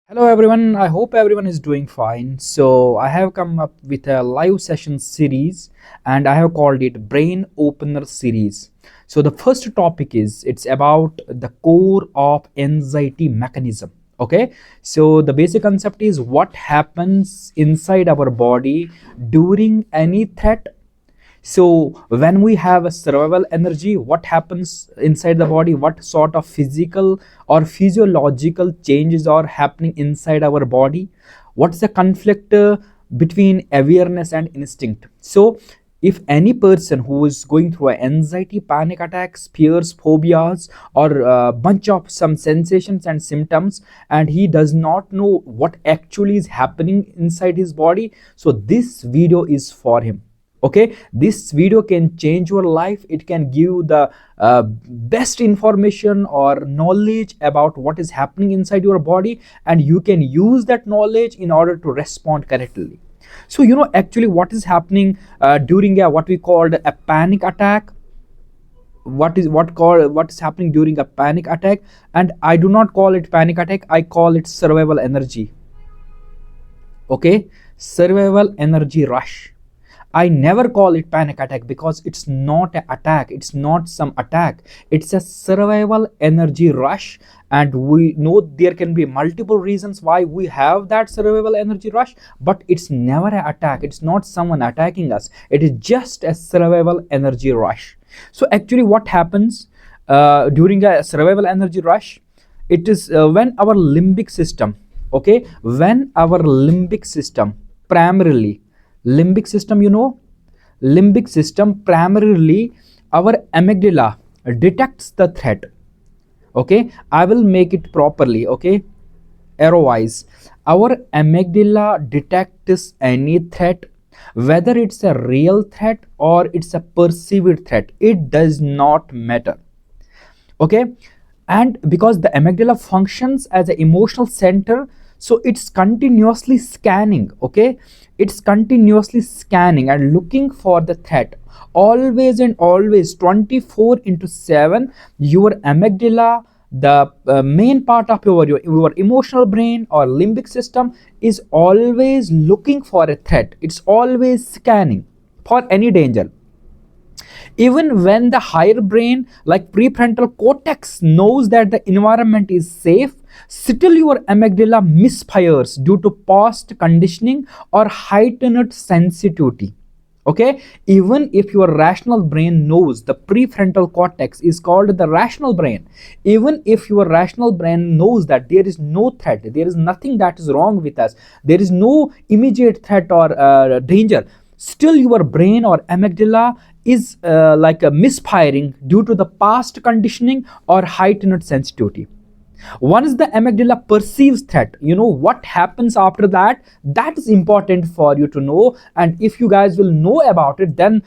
Hello everyone, I hope everyone is doing fine. So, I have come up with a live session series and I have called it Brain Opener series. So, the first topic is it's about the core of anxiety mechanism. Okay, so the basic concept is what happens inside our body during any threat. So when we have a survival energy, what happens inside the body? What sort of physical or physiological changes are happening inside our body? What's the conflict between awareness and instinct? So if any person who is going through an anxiety, panic attacks, fears, phobias, or a bunch of some sensations and symptoms, and he does not know what actually is happening inside his body, so this video is for him. Okay, this video can change your life. It can give you the best information or knowledge about what is happening inside your body, and you can use that knowledge in order to respond correctly. So actually what is happening during a what we called a panic attack. What is happening during a panic attack, and I do not call it panic attack, I call it survival energy. Okay, survival energy rush. I never call it panic attack because it's not an attack, it's not some attack, it's a survival energy rush. And we know there can be multiple reasons why we have that survival energy rush, but it's never an attack, it's not someone attacking us, it is just a survival energy rush. So, actually, what happens during a survival energy rush? It is when our limbic system, okay, when our limbic system primarily limbic system limbic system primarily our amygdala detects the threat. Okay, I will make it properly. Okay, arrow wise, our amygdala detects any threat, whether it's a real threat or it's a perceived threat, it does not matter. Okay, and because the amygdala functions as an emotional center, so it's continuously scanning. Okay, it's continuously scanning and looking for the threat, always and always, 24 into 7. Your amygdala, the main part of your emotional brain or limbic system, is always looking for a threat, it's always scanning for any danger. Even when the higher brain, like prefrontal cortex, knows that the environment is safe, still your amygdala misfires due to past conditioning or heightened sensitivity. Okay, even if your rational brain knows, the prefrontal cortex is called the rational brain. Even if your rational brain knows that there is no threat, there is nothing that is wrong with us, there is no immediate threat or danger, still your brain or amygdala is misfiring due to the past conditioning or heightened sensitivity. Once the amygdala perceives threat, what happens after that, that is important for you to know. And if you guys will know about it, then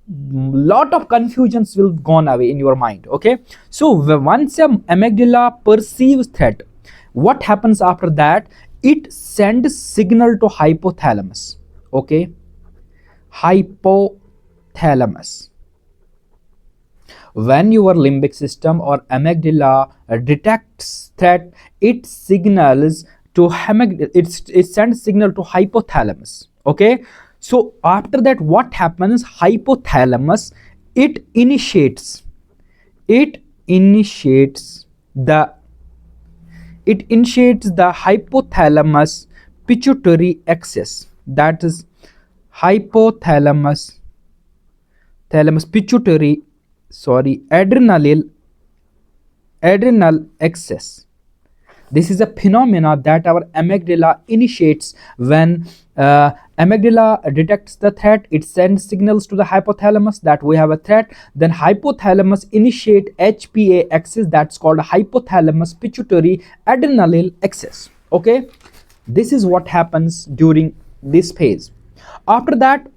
lot of confusions will gone away in your mind. Okay, so once a amygdala perceives threat, what happens after that? It sends signal to hypothalamus. Okay, hypothalamus. When your limbic system or amygdala detects threat, it signals to it sends signal to hypothalamus. Okay, so after that, what happens? Hypothalamus, it initiates it initiates the it initiates the hypothalamus pituitary axis. That is hypothalamus thalamus pituitary, sorry, adrenal axis. This is a phenomena that our amygdala initiates when amygdala detects the threat. It sends signals to the hypothalamus that we have a threat. Then hypothalamus initiate HPA axis, that's called hypothalamus pituitary adrenal axis. Okay, this is what happens during this phase. After that,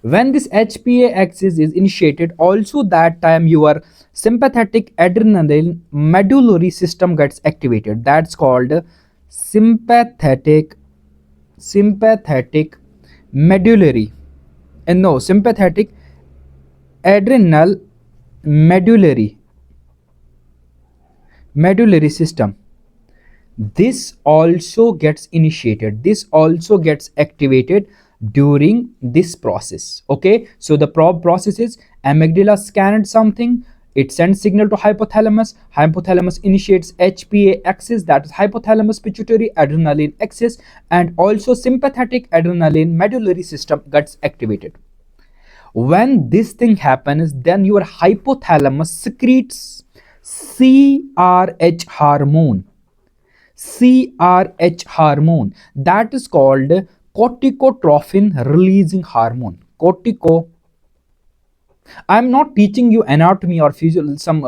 when this HPA axis is initiated, also that time your sympathetic adrenal medullary system gets activated. That's called sympathetic medullary, and no, sympathetic adrenal medullary medullary system. This also gets initiated, this also gets activated during this process. Okay, so the process is amygdala scanned something, it sends signal to hypothalamus, hypothalamus initiates HPA axis, that is hypothalamus pituitary adrenaline axis, and also sympathetic adrenaline medullary system gets activated. When this thing happens, then your hypothalamus secretes CRH hormone, CRH hormone, that is called corticotrophin releasing hormone. I'm not teaching you anatomy or some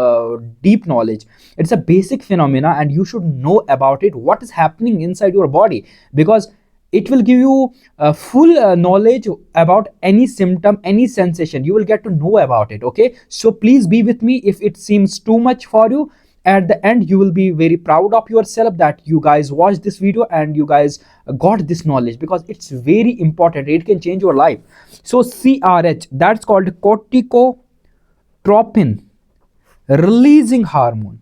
deep knowledge. It's a basic phenomena and you should know about it, what is happening inside your body, because it will give you full knowledge about any symptom, any sensation. You will get to know about it. Okay, so please be with me. If it seems too much for you, at the end you will be very proud of yourself that you guys watched this video and you guys got this knowledge, because it's very important, it can change your life. So CRH, that's called corticotropin releasing hormone.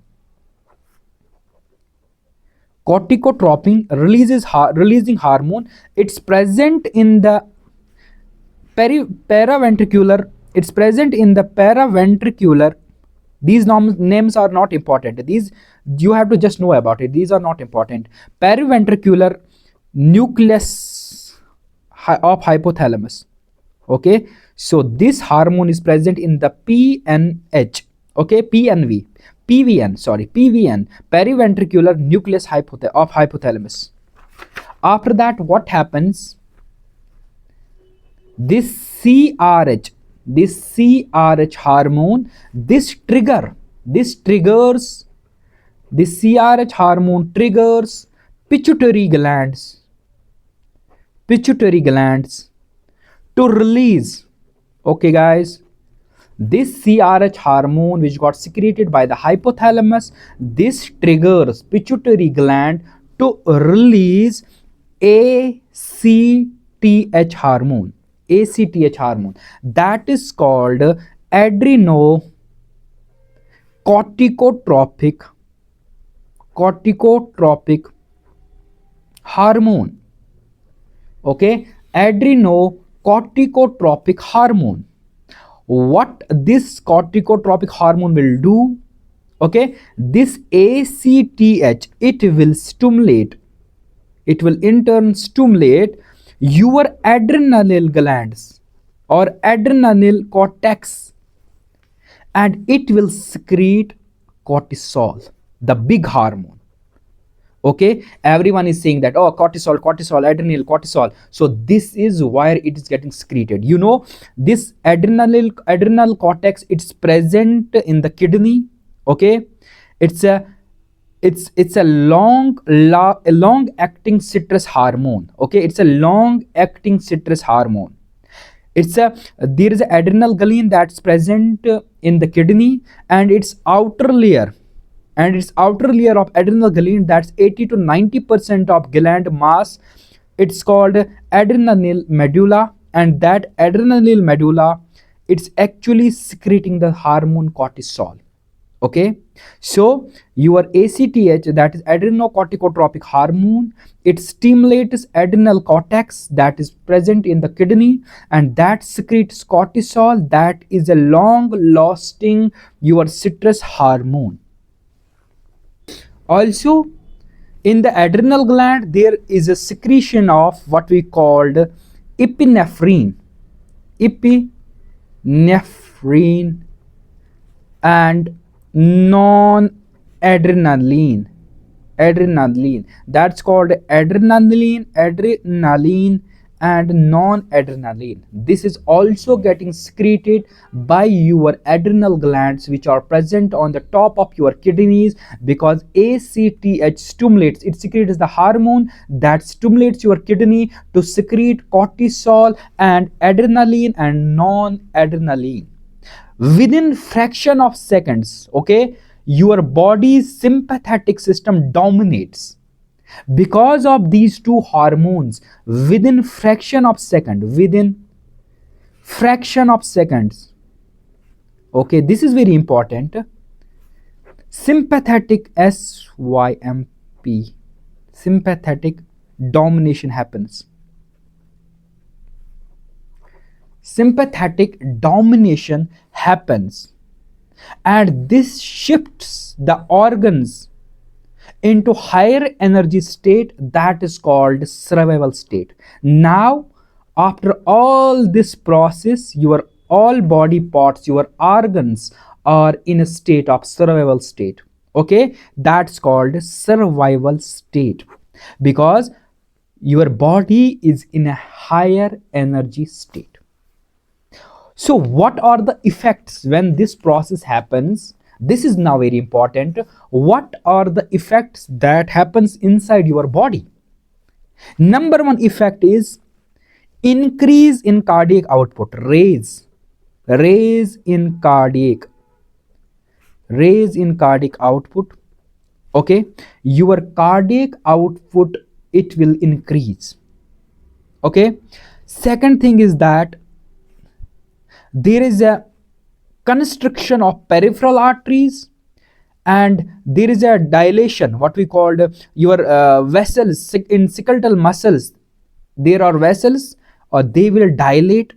Corticotropin releasing hormone, it's present in the paraventricular, it's present in the paraventricular. These names are not important, these you have to just know about it, these are not important. Paraventricular nucleus of hypothalamus. Okay, so this hormone is present in the PNH, okay, PVN, paraventricular nucleus of hypothalamus. After that, what happens? This CRH hormone, this CRH hormone triggers pituitary glands to release. Okay guys, this CRH hormone which got secreted by the hypothalamus, this triggers pituitary gland to release ACTH hormone, that is called adrenocorticotropic hormone. Okay, adrenocorticotropic hormone. What this corticotropic hormone will do? Okay, this ACTH, it will in turn stimulate your adrenal glands or adrenal cortex, and it will secrete cortisol, the big hormone. Okay, everyone is saying that, oh, cortisol, adrenal cortisol. So this is why it is getting secreted. You know, this adrenal cortex, it's present in the kidney. Okay, it's a long acting citrus hormone. Okay, it's a long acting citrus hormone. There is an adrenal gland that's present in the kidney, and its outer layer of adrenal gland, that's 80 to 90% of gland mass, it's called adrenal medulla, and that adrenal medulla, it's actually secreting the hormone cortisol. Okay, so your ACTH, that is adrenocorticotropic hormone, it stimulates adrenal cortex that is present in the kidney, and that secretes cortisol, that is a long lasting your citrus hormone. Also, in the adrenal gland, there is a secretion of what we called epinephrine and non-adrenaline. That's called adrenaline and non-adrenaline. This is also getting secreted by your adrenal glands, which are present on the top of your kidneys, because ACTH stimulates, it secretes the hormone that stimulates your kidney to secrete cortisol and adrenaline and non-adrenaline within fraction of seconds. Okay, your body's sympathetic system dominates because of these two hormones within fraction of seconds. Okay, this is very important. Sympathetic, SYMP, sympathetic domination happens. Sympathetic domination happens, and this shifts the organs into higher energy state, that is called survival state. Now, after all this process, your all body parts, your organs are in a state of survival state. Okay, that's called survival state, because your body is in a higher energy state. So what are the effects when this process happens? This is now very important. What are the effects that happens inside your body? Number one effect is increase in cardiac output. Raise in cardiac output. Okay, your cardiac output, it will increase. Okay, second thing is that there is a constriction of peripheral arteries, and there is a dilation, what we called your vessels in skeletal muscles. There are vessels, or they will dilate.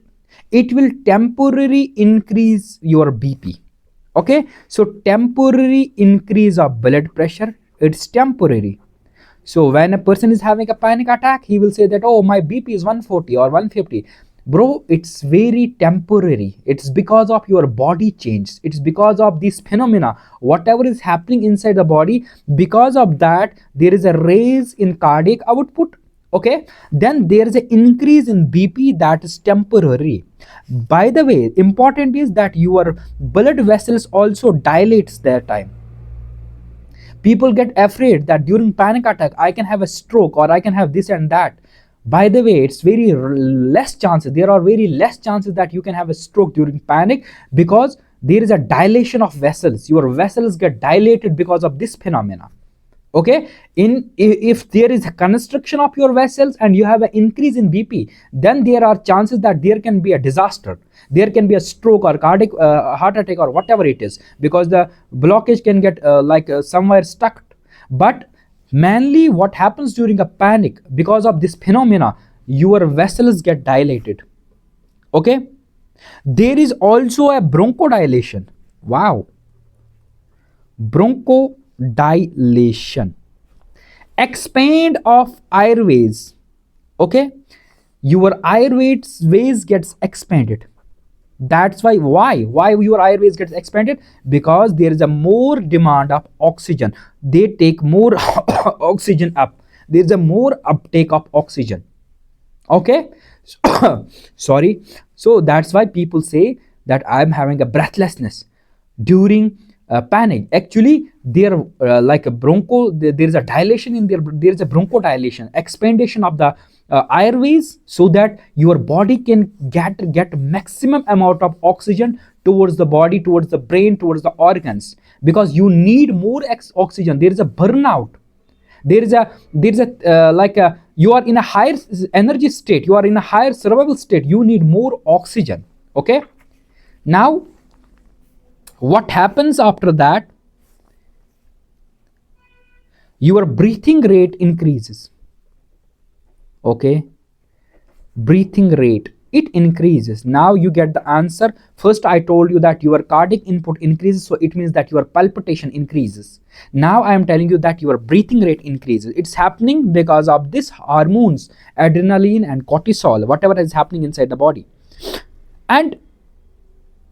It will temporarily increase your BP. Okay, so temporary increase of blood pressure, it's temporary. So when a person is having a panic attack, he will say that, oh, my BP is 140 or 150. Bro, it's very temporary. It's because of your body change. It's because of this phenomena, whatever is happening inside the body. Because of that, there is a raise in cardiac output. Okay, then there is an increase in BP, that is temporary. By the way, important is that your blood vessels also dilates that time. People get afraid that during panic attack I can have a stroke, or I can have this and that. By the way, it's very less chances. There are very less chances that you can have a stroke during panic, because there is a dilation of vessels. Your vessels get dilated because of this phenomena. Okay, if there is a constriction of your vessels and you have an increase in BP, then there are chances that there can be a disaster. There can be a stroke or cardiac heart attack or whatever it is, because the blockage can get somewhere stuck. But mainly what happens during a panic, because of this phenomena, your vessels get dilated. Okay, there is also a bronchodilation. Wow, bronchodilation, expand of airways. Okay, your airways gets expanded. That's why your airways gets expanded, because there is a more demand of oxygen. They take more oxygen up. There is a more uptake of oxygen. Okay, sorry. So that's why people say that I'm having a breathlessness during panic. Actually, there like a there is a dilation in there is a bronchodilation, expandation of the airways, so that your body can get maximum amount of oxygen towards the body, towards the brain, towards the organs, because you need more oxygen. There is a burnout. There is a you are in a higher energy state, you are in a higher survival state, you need more oxygen. Okay, now what happens after that? Your breathing rate increases. Okay, breathing rate, it increases. Now you get the answer. First I told you that your cardiac input increases, so it means that your palpitation increases. Now I am telling you that your breathing rate increases. It's happening because of this hormones, adrenaline and cortisol, whatever is happening inside the body. And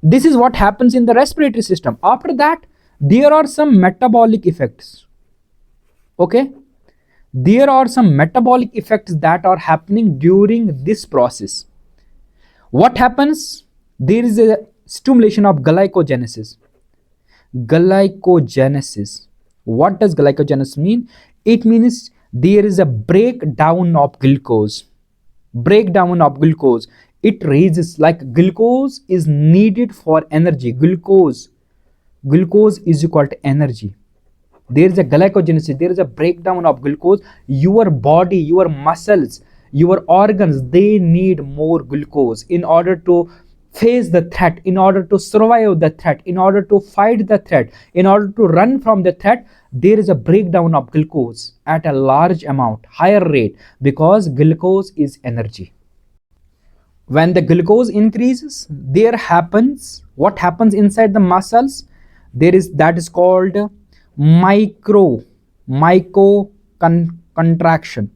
this is what happens in the respiratory system. After that, there are some metabolic effects. Okay, there are some metabolic effects that are happening during this process. What happens? There is a stimulation of glycogenesis. Glycogenesis. What does glycogenesis mean? It means there is a breakdown of glucose. Breakdown of glucose. It raises, like glucose is needed for energy. Glucose is equal to energy. There is a glycogenesis, there is a breakdown of glucose. Your body, your muscles, your organs, they need more glucose in order to face the threat, in order to survive the threat, in order to fight the threat, in order to run from the threat, there is a breakdown of glucose at a large amount, higher rate, because glucose is energy. When the glucose increases, there happens, what happens inside the muscles, there is, that is called micro contraction,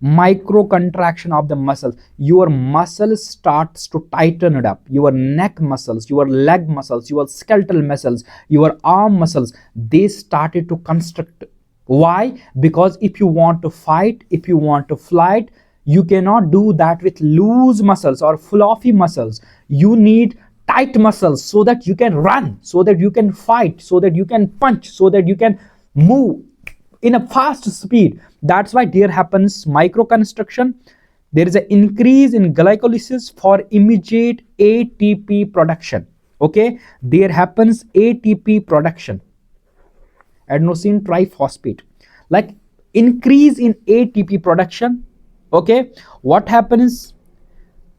micro contraction of the muscles. Your muscles starts to tighten it up, your neck muscles, your leg muscles, your skeletal muscles, your arm muscles, they started to constrict. Why? Because if you want to fight, if you want to flight, you cannot do that with loose muscles or fluffy muscles. You need tight muscles so that you can run, so that you can fight, so that you can punch, so that you can move in a fast speed. That's why there happens microconstriction. There is an increase in glycolysis for immediate ATP production. Okay, there happens ATP production, adenosine triphosphate, like increase in ATP production. Okay, what happens,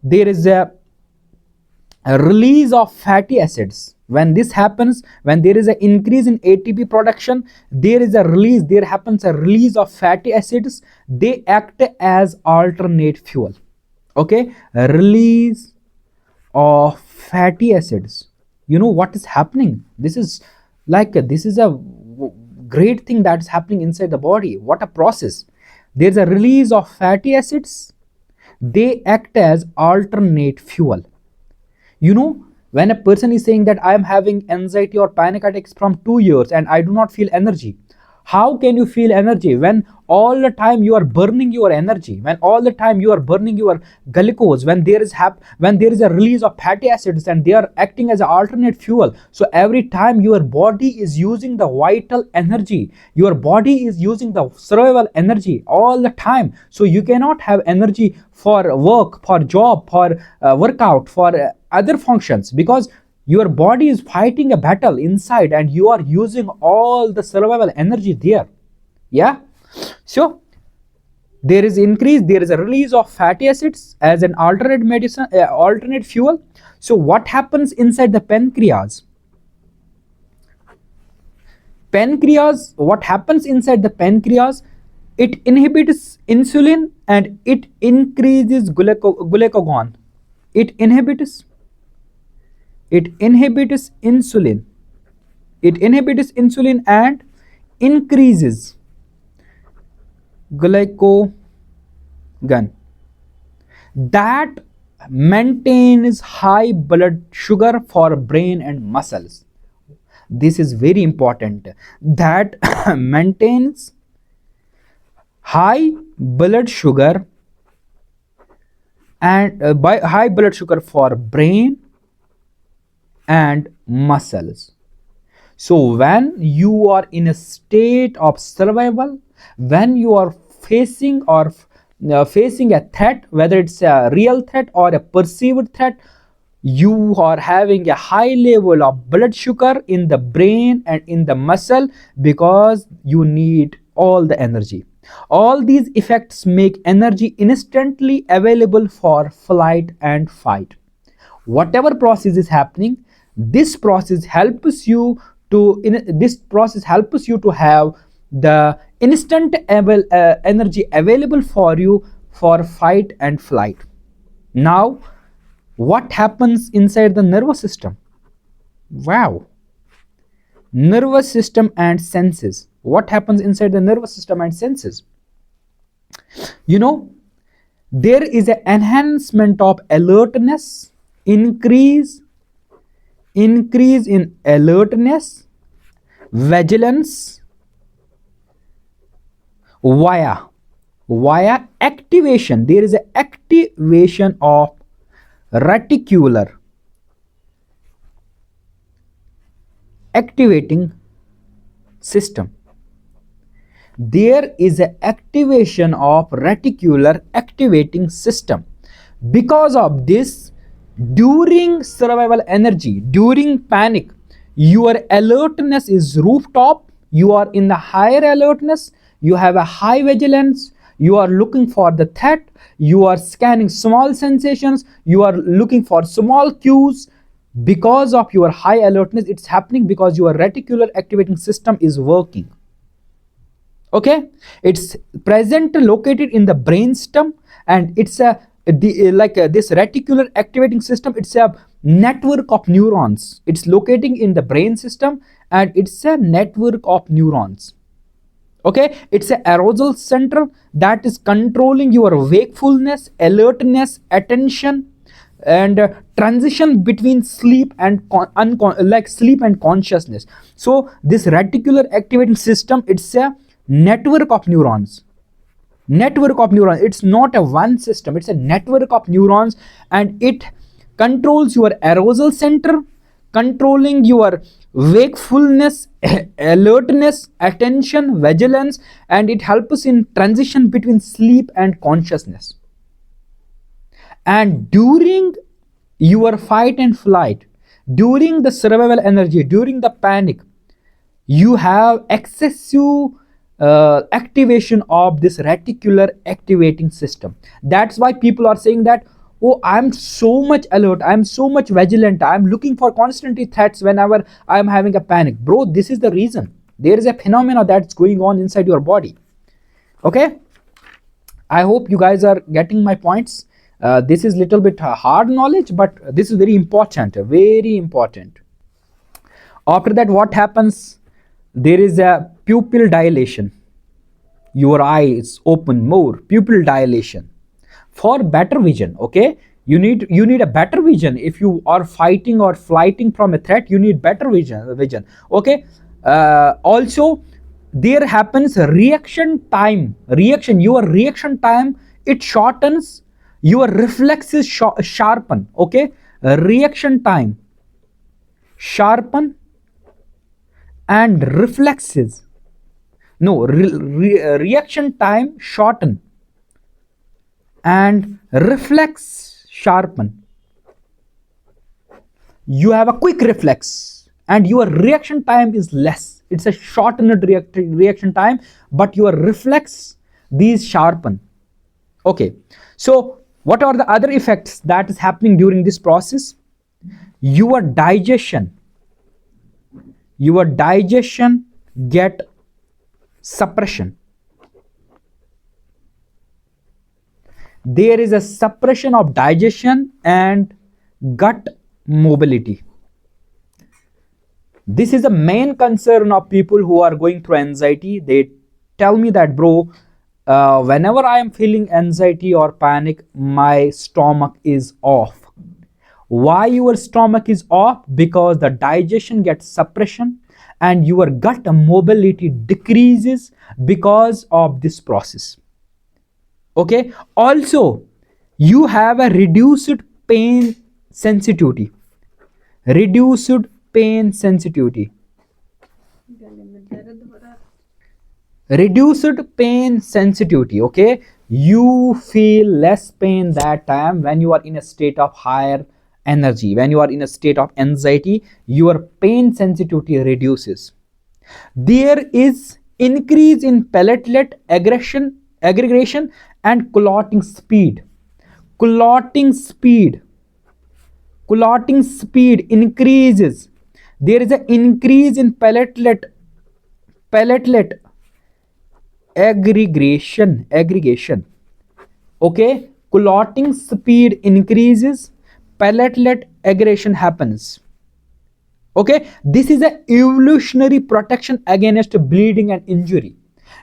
there is a release of fatty acids. When this happens, when there is an increase in ATP production, there is a release, there happens a release of fatty acids. They act as alternate fuel. Okay, release of fatty acids. You know what is happening? This is like, this is a great thing that's happening inside the body. What a process. There's a release of fatty acids. They act as alternate fuel. You know, when a person is saying that I am having anxiety or panic attacks from 2 years and I do not feel energy, how can you feel energy when all the time you are burning your energy, when all the time you are burning your glucose, when there is a release of fatty acids and they are acting as an alternate fuel. So every time your body is using the vital energy, your body is using the survival energy all the time. So you cannot have energy for work, for job, for workout, for other functions, because your body is fighting a battle inside and you are using all the survival energy there. Yeah, so there is increase, there is a release of fatty acids as an alternate medicine, alternate fuel. So what happens inside the pancreas? What happens inside the pancreas? It inhibits insulin and it increases glucagon. It inhibits insulin. It inhibits insulin and increases glucagon. That maintains high blood sugar for brain and muscles. This is very important. That maintains high blood sugar and by high blood sugar for brain and muscles. So when you are in a state of survival, when you are facing facing a threat, whether it's a real threat or a perceived threat, you are having a high level of blood sugar in the brain and in the muscle, because you need all the energy. All these effects make energy instantly available for flight and fight. Whatever process is happening, this process helps you to have the instant energy available for you for fight and flight. Now, what happens inside the nervous system? Wow, nervous system and senses. What happens inside the nervous system and senses? You know, there is an enhancement of alertness, increase in alertness, vigilance, via activation. There is an activation of reticular activating system. There is an activation of reticular activating system. Because of this, during survival energy, during panic, your alertness is rooftop. You are in the higher alertness, you have a high vigilance, you are looking for the threat, you are scanning small sensations, you are looking for small cues. Because of your high alertness, it's happening because your reticular activating system is working. Okay, it's present located in the brainstem, and it's this reticular activating system, it's a network of neurons. It's locating in the brain system, and it's a network of neurons. Okay, it's a arousal center that is controlling your wakefulness, alertness, attention, and transition between sleep and sleep and consciousness. So this reticular activating system, it's a network of neurons. It's not a one system, it's a network of neurons, and it controls your arousal center, controlling your wakefulness, alertness, attention, vigilance, and it helps in transition between sleep and consciousness. And during your fight and flight, during the survival energy, during the panic, you have excessive activation of this reticular activating system. That's why people are saying that, oh, I'm so much alert, I'm so much vigilant, I'm looking for constantly threats whenever I'm having a panic. Bro, this is the reason. There is a phenomena that's going on inside your body. Okay, I hope you guys are getting my points. This is little bit hard knowledge, but this is very important, very important. After that, what happens? There is a pupil dilation. Your eyes open more, pupil dilation for better vision. Okay, you need a better vision. If you are fighting or flighting from a threat, you need better vision. Okay, also there happens reaction time. Your reaction time, it shortens, your reflexes sharpen. Okay, reaction time sharpen, and reflexes, no, reaction time shorten and reflex sharpen. You have a quick reflex and your reaction time is less. It's a shortened reaction time, but your reflex, these sharpen. Okay, so what are the other effects that is happening during this process? Your digestion get suppression. There is a suppression of digestion and gut mobility. This is the main concern of people who are going through anxiety. They tell me that, bro, whenever I am feeling anxiety or panic, my stomach is off. Why your stomach is off? Because the digestion gets suppression and your gut mobility decreases because of this process. Okay, also you have a reduced pain sensitivity. Reduced pain sensitivity. Reduced pain sensitivity. Okay, you feel less pain that time when you are in a state of higher energy. When you are in a state of anxiety, your pain sensitivity reduces. There is increase in platelet aggregation and clotting speed. Clotting speed increases. There is an increase in platelet aggregation. Okay, clotting speed increases, platelet aggregation happens. Okay, this is an evolutionary protection against bleeding and injury,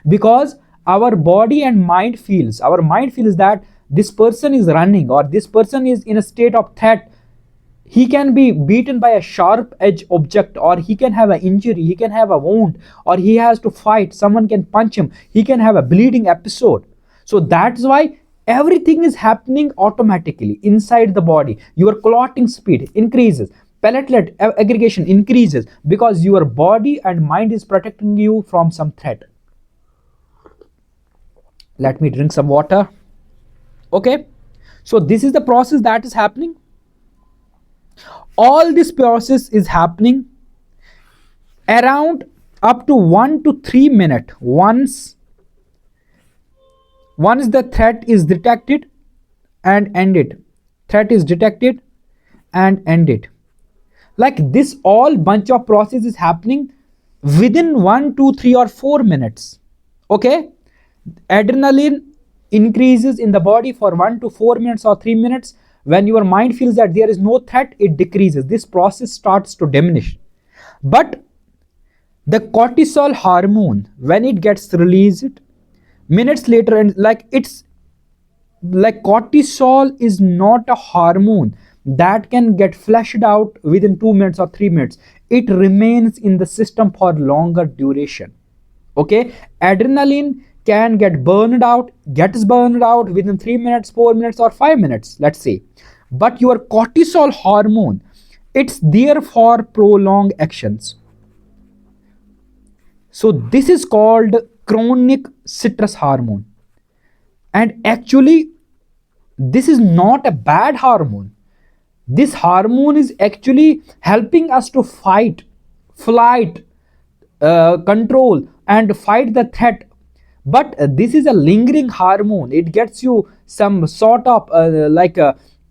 because our body and mind feels, that this person is running or this person is in a state of threat. He can be beaten by a sharp edge object, or he can have an injury, he can have a wound, or he has to fight, someone can punch him, he can have a bleeding episode. So that's why everything is happening automatically inside the body. Your clotting speed increases, platelet aggregation increases, because your body and mind is protecting you from some threat. Let me drink some water. Okay, so this is the process that is happening. All this process is happening around up to 1 to 3 minutes. Once Once the threat is detected and ended, threat is detected and ended. Like this all bunch of process is happening within 1 2 3 or 4 minutes. Okay, adrenaline increases in the body for 1 to 4 minutes or 3 minutes. When your mind feels that there is no threat, it decreases. This process starts to diminish. But the cortisol hormone, when it gets released minutes later, and like it's like cortisol is not a hormone that can get flushed out within 2 minutes or 3 minutes. It remains in the system for longer duration. Okay, adrenaline can gets burned out within 3 minutes, 4 minutes or 5 minutes, let's say. But your cortisol hormone, it's there for prolonged actions. So this is called chronic stress hormone. And actually, this is not a bad hormone. This hormone is actually helping us to fight, flight, control, and fight the threat. But this is a lingering hormone. It gets you some sort of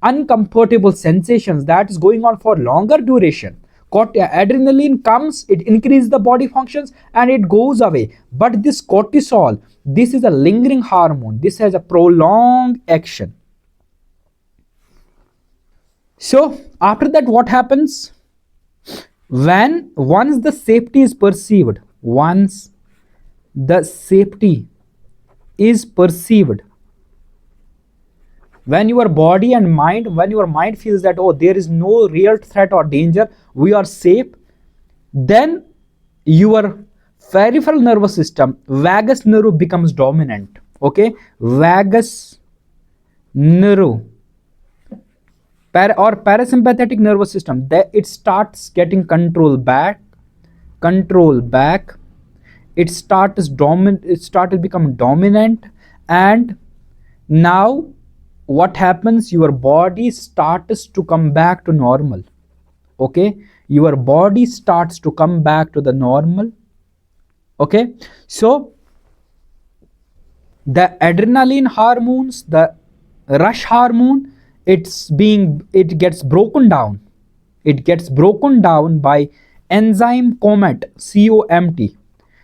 uncomfortable sensations that is going on for longer duration. Adrenaline comes, it increases the body functions and it goes away. But this cortisol, this is a lingering hormone. This has a prolonged action. So after that, what happens? Once the safety is perceived, once the safety is perceived, when your body and mind, when your mind feels that, oh, there is no real threat or danger, we are safe, then your peripheral nervous system, vagus nerve, becomes dominant. Okay, vagus nerve or parasympathetic nervous system, that it starts getting control back. It started becoming dominant. And now what happens? Your body starts to come back to normal. Okay, your body starts to come back to the normal. Okay, so the adrenaline hormones, the rush hormone, it gets broken down. It gets broken down by enzyme COMT,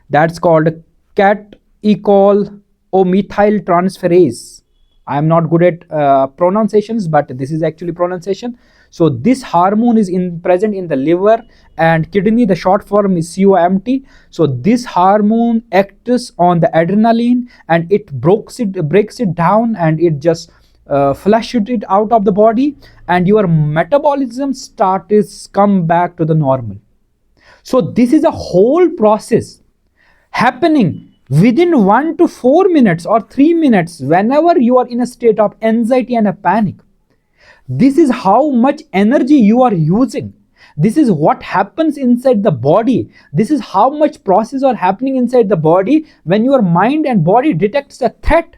that's called catechol or methyl transferase. I am not good at pronunciations, but this is actually pronunciation. So this hormone is present in the liver and kidney. The short form is COMT. So this hormone acts on the adrenaline and it breaks it down, and it just flushes it out of the body, and your metabolism starts come back to the normal. So this is a whole process happening within 1 to 4 minutes or 3 minutes whenever you are in a state of anxiety and a panic. This is how much energy you are using. This is what happens inside the body. This is how much process are happening inside the body when your mind and body detects a threat.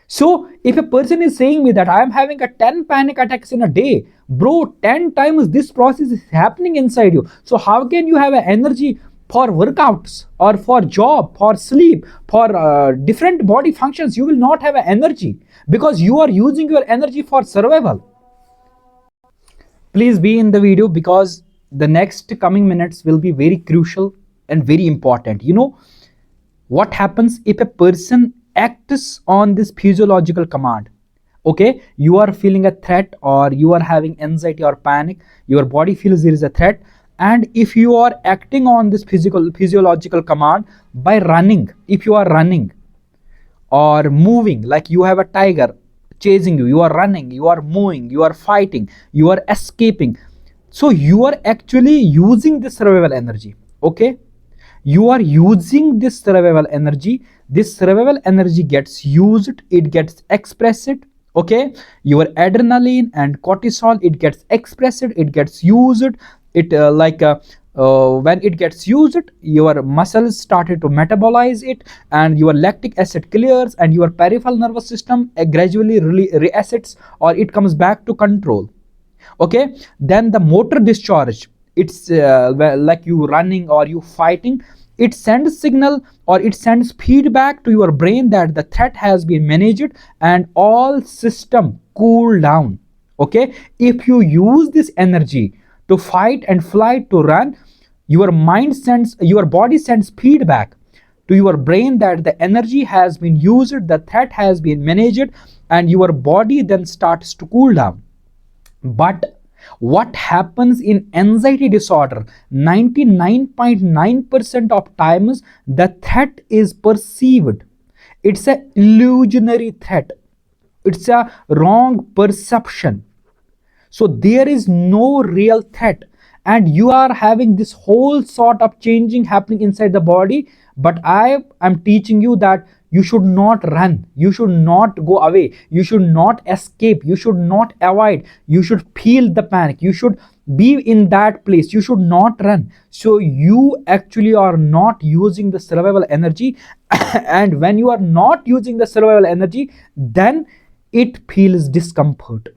So if a person is saying me that I am having a 10 panic attacks in a day, bro, 10 times this process is happening inside you. So how can you have an energy for workouts or for job, for sleep, for different body functions? You will not have an energy because you are using your energy for survival. Please be in the video because the next coming minutes will be very crucial and very important. You know what happens if a person acts on this physiological command? Okay, you are feeling a threat or you are having anxiety or panic, your body feels there is a threat, and if you are acting on this physiological command by running, if you are running or moving, like you have a tiger chasing you, you are running, you are moving, you are fighting, you are escaping, so you are actually using this survival energy. Okay, you are using this survival energy. This survival energy gets used, it gets expressed. Okay, your adrenaline and cortisol, it gets expressed, it gets used. It when it gets used, your muscles started to metabolize it, and your lactic acid clears, and your peripheral nervous system gradually reassets, or it comes back to control. Okay, then the motor discharge, it's like you running or you fighting, it sends signal or it sends feedback to your brain that the threat has been managed and all system cool down. Okay, if you use this energy to fight and flight, to run, your body sends feedback to your brain that the energy has been used, the threat has been managed, and your body then starts to cool down. But what happens in anxiety disorder? 99.9% of times the threat is perceived. It's an illusionary threat. It's a wrong perception. So there is no real threat, and you are having this whole sort of changing happening inside the body. But I am teaching you that you should not run, you should not go away, you should not escape, you should not avoid, you should feel the panic, you should be in that place, you should not run. So you actually are not using the survival energy and when you are not using the survival energy, then it feels discomfort,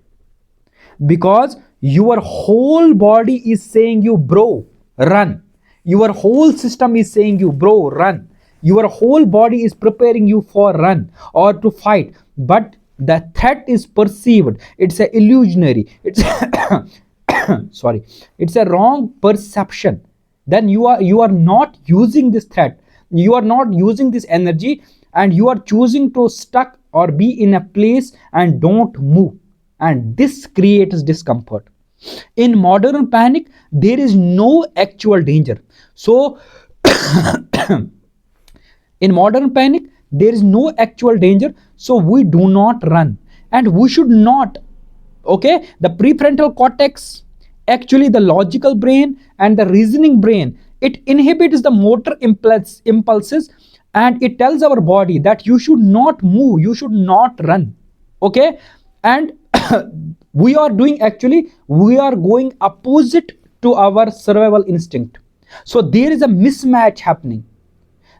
because your whole body is saying you, bro, run. Your whole system is saying you, bro, run. Your whole body is preparing you for run or to fight, but the threat is perceived. It's a illusionary, it's sorry, it's a wrong perception. Then you are not using this threat, you are not using this energy, and you are choosing to stuck or be in a place and don't move, and this creates discomfort. In modern panic, there is no actual danger. So in modern panic, there is no actual danger, so we do not run, and we should not. Okay, the prefrontal cortex, actually the logical brain and the reasoning brain, it inhibits the motor impulses, and it tells our body that you should not move, you should not run. Okay, and we are doing, actually we are going opposite to our survival instinct. So there is a mismatch happening.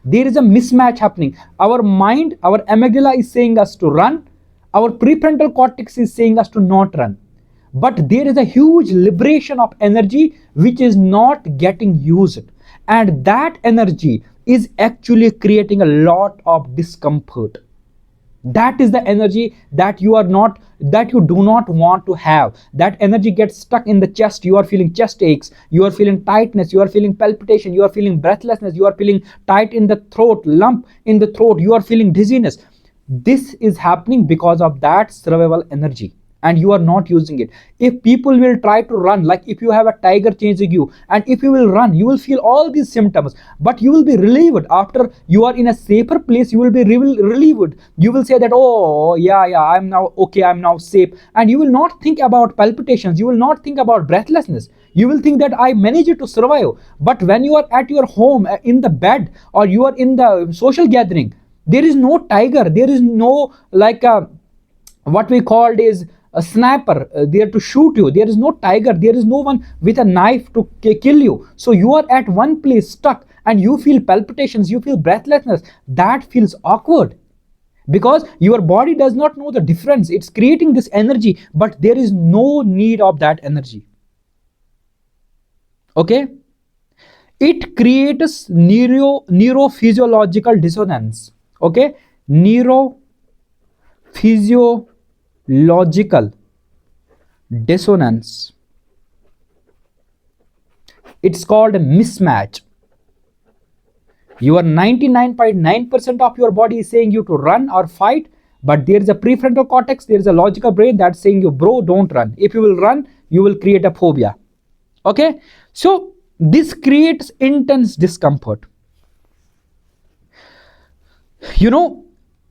There is a mismatch happening. Our mind, our amygdala is saying us to run, our prefrontal cortex is saying us to not run. But there is a huge liberation of energy which is not getting used, and that energy is actually creating a lot of discomfort. That is the energy that you do not want to have. That energy gets stuck in the chest. You are feeling chest aches, you are feeling tightness, you are feeling palpitation, you are feeling breathlessness, you are feeling tight in the throat, lump in the throat, you are feeling dizziness. This is happening because of that survival energy, and you are not using it. If people will try to run, like if you have a tiger chasing you, and if you will run, you will feel all these symptoms, but you will be relieved after you are in a safer place. You will be relieved. You will say that, oh yeah, I'm now okay, I'm now safe, and you will not think about palpitations, you will not think about breathlessness. You will think that I managed to survive. But when you are at your home, in the bed, or you are in the social gathering, there is no tiger, there is no like what we called is a sniper there to shoot you. There is no tiger, there is no one with a knife to kill you. So you are at one place stuck, and you feel palpitations, you feel breathlessness. That feels awkward, because your body does not know the difference. It's creating this energy, but there is no need of that energy. Okay, it creates neurophysiological dissonance. Okay, neurophysiological dissonance. It's called a mismatch. Your 99.9% of your body is saying you to run or fight, but there is a prefrontal cortex, there is a logical brain that's saying you, bro, don't run. If you will run, you will create a phobia. Okay, so this creates intense discomfort. You know,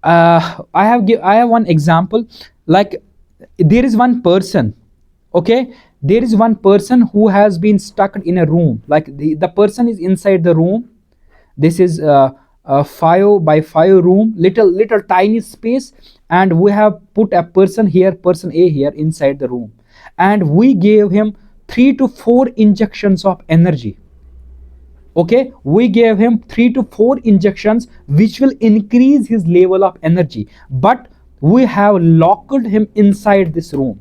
I have one example. Like, there is one person, okay, there is one person who has been stuck in a room. Like the person is inside the room. This is a 5 by 5 room, little tiny space, and we have put a person here, person A here inside the room, and we gave him 3 to 4 injections of energy. Okay, we gave him 3 to 4 injections which will increase his level of energy, but we have locked him inside this room.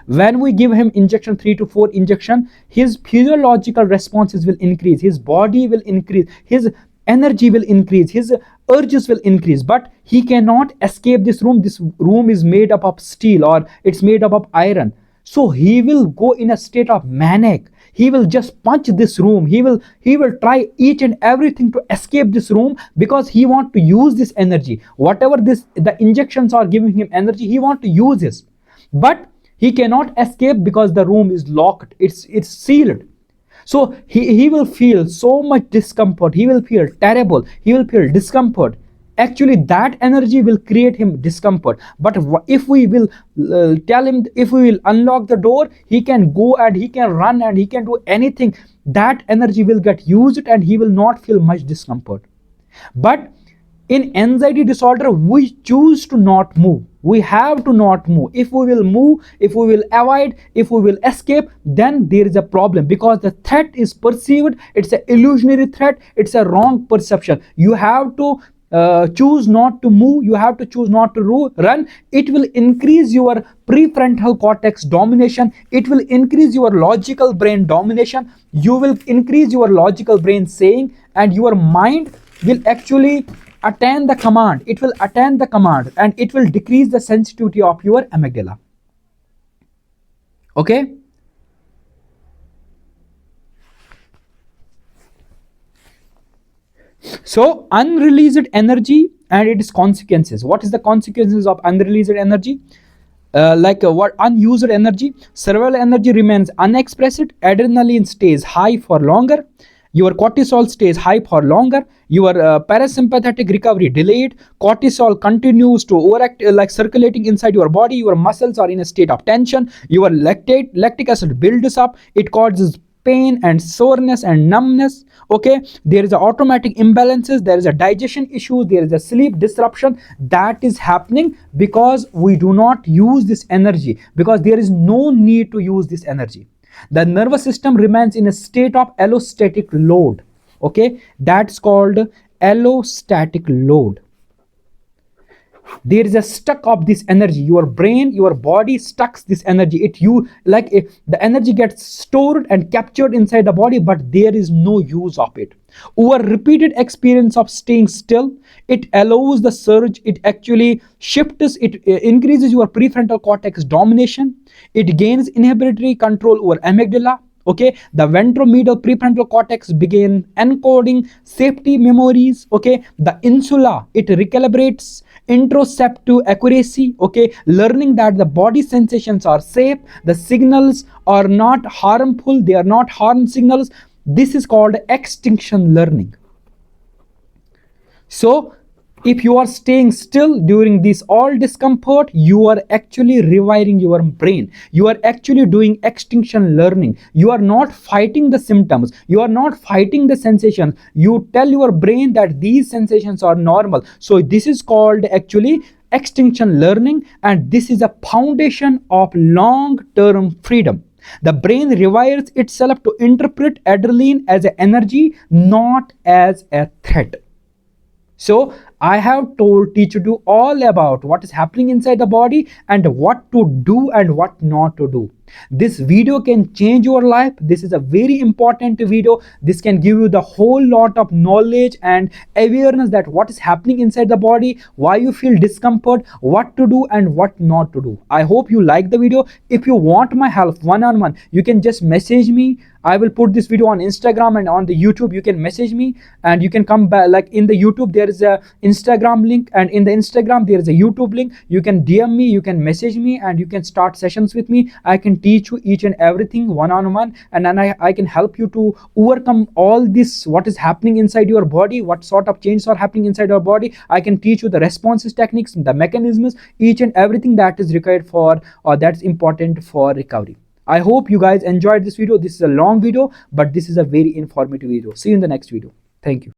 When we give him injection 3 to 4 injection, his physiological responses will increase, his body will increase, his energy will increase, his urges will increase, but he cannot escape this room. This room is made up of steel, or it's made up of iron. So he will go in a state of manic. He will just punch this room. He will try each and everything to escape this room, because he want to use this energy. Whatever the injections are giving him energy, he want to use this. But he cannot escape because the room is locked. It's sealed. So he will feel so much discomfort. He will feel terrible. He will feel discomfort. Actually, that energy will create him discomfort. But if we will tell him, if we will unlock the door, he can go and he can run and he can do anything. That energy will get used and he will not feel much discomfort. But in anxiety disorder, we choose to not move. We have to not move. If we will move, if we will avoid, if we will escape, then there is a problem, because the threat is perceived. It's an illusionary threat. It's a wrong perception. You have to choose not to move. You have to choose not to run. It will increase your prefrontal cortex domination. It will increase your logical brain domination. You will increase your logical brain saying, and your mind will actually attend the command. It will attend the command, and it will decrease the sensitivity of your amygdala. Okay. So unreleased energy and its consequences. What is the consequences of unreleased energy? What unused energy? Survival energy remains unexpressed. Adrenaline stays high for longer. Your cortisol stays high for longer. Your parasympathetic recovery delayed. Cortisol continues to overact, circulating inside your body. Your muscles are in a state of tension. Your lactic acid builds up. It causes pain and soreness and numbness. Okay, there is a automatic imbalances, there is a digestion issue, there is a sleep disruption. That is happening because we do not use this energy, because there is no need to use this energy. The nervous system remains in a state of allostatic load. Okay, that's called allostatic load. There is a stuck of this energy. Your brain, your body stucks this energy. The energy gets stored and captured inside the body, but there is no use of it. Over repeated experience of staying still, it allows the surge. It actually shifts. It increases your prefrontal cortex domination. It gains inhibitory control over amygdala. Okay, the ventromedial prefrontal cortex begin encoding safety memories. Okay, the insula, it recalibrates interoceptive accuracy. Okay, learning that the body sensations are safe, the signals are not harmful, they are not harm signals. This is called extinction learning. So if you are staying still during this all discomfort, you are actually rewiring your brain. You are actually doing extinction learning. You are not fighting the symptoms. You are not fighting the sensations. You tell your brain that these sensations are normal. So this is called actually extinction learning, and this is a foundation of long-term freedom. The brain rewires itself to interpret adrenaline as an energy, not as a threat. So I have teach you all about what is happening inside the body and what to do and what not to do. This video can change your life. This is a very important video. This can give you the whole lot of knowledge and awareness that what is happening inside the body, why you feel discomfort, what to do and what not to do. I hope you like the video. If you want my help one-on-one, you can just message me. I will put this video on Instagram and on the YouTube. You can message me and you can come back. Like in the YouTube, there is a Instagram link, and in the Instagram, there is a YouTube link. You can DM me, you can message me, and you can start sessions with me. I can teach you each and everything one-on-one, and then I can help you to overcome all this, what is happening inside your body, what sort of changes are happening inside your body. I can teach you the responses techniques, the mechanisms, each and everything that is required for, or that's important for recovery. I hope you guys enjoyed this video. This is a long video, but this is a very informative video. See you in the next video. Thank you.